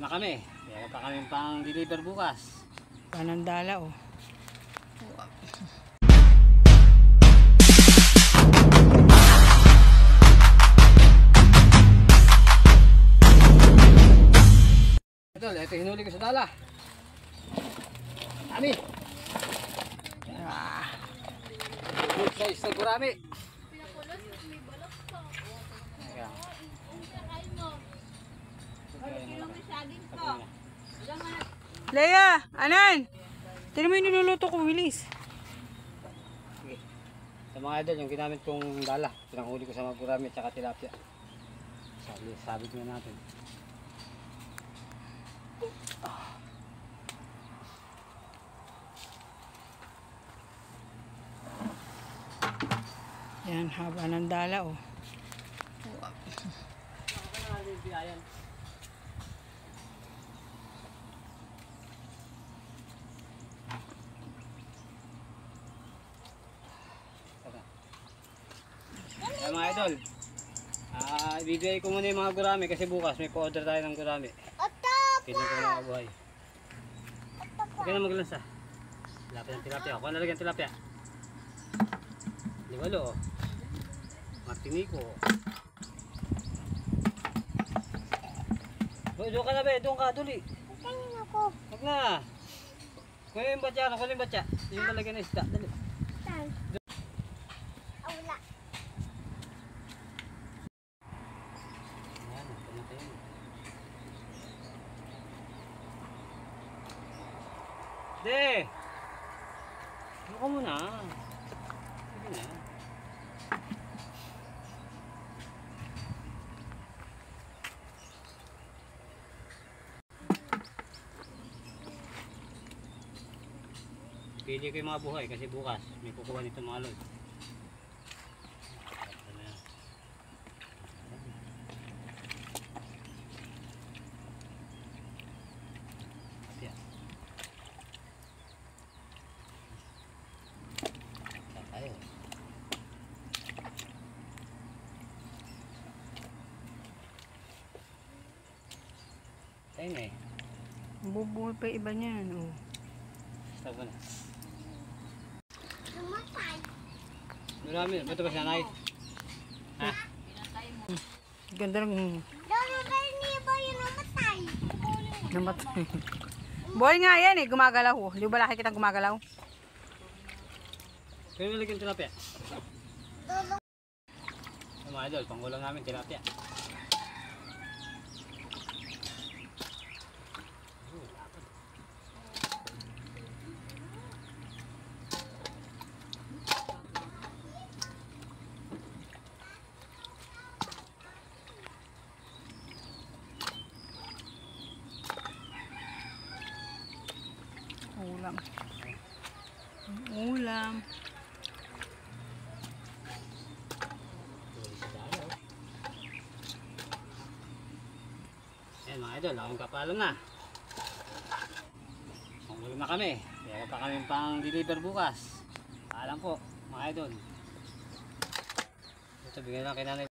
na kami. Meron pa kami pang deliver bukas. Panandala oh. Ito hinuli ko sa dala. Kami. Good size na gurami. Leia, anan? Tignan mo yung niluluto ko, Willis. Sige. Sa mga idol, yung ginamit kong dala, pinanghuli ko sa mga gurami at saka tilapia. Sabit nga natin. Yan, haba ng dala oh. Kaya mga idol, ibibigay ko muna yung mga gurami kasi bukas may pa-order tayo ng gurami. Pinan ko mga buhay. Huwag ka na maglansa. Tilapia ng tilapia. Ako na lagyan tilapia. Liwalo. Martiniko. Doon ka na be, doon ka, duli. Kanin ako. Huwag na. Kunin yung batya, kunin yung batya. Yung nalagyan ng isda, dali. Saan? Wala. Ayan, pumunta yun. De! Ano ka muna? Sige na. Pili ko yung mga buhay kasi bukas may kukuha nito mga lod. Ayun eh. Bubuhay pa yung iba niyan oh. Stop na. Namatay. Marami. Ba't ba siya nakit? Ha? Ganda ng Lolo, dahil niya ba yung namatay? namatay. Boy nga yan eh, gumagalaw oh. Di ba laki kitang gumagalaw? Kaya nalagyan tilapia. Lolo. Mga idol, pangulang namin tilapia. Ulam. Ulam. Ayan mga idol, akong kapalam na. Pangulang na kami. Meron pa kami pang deliver bukas. Paalam po mga idol. Ito bigyan lang kay nanay.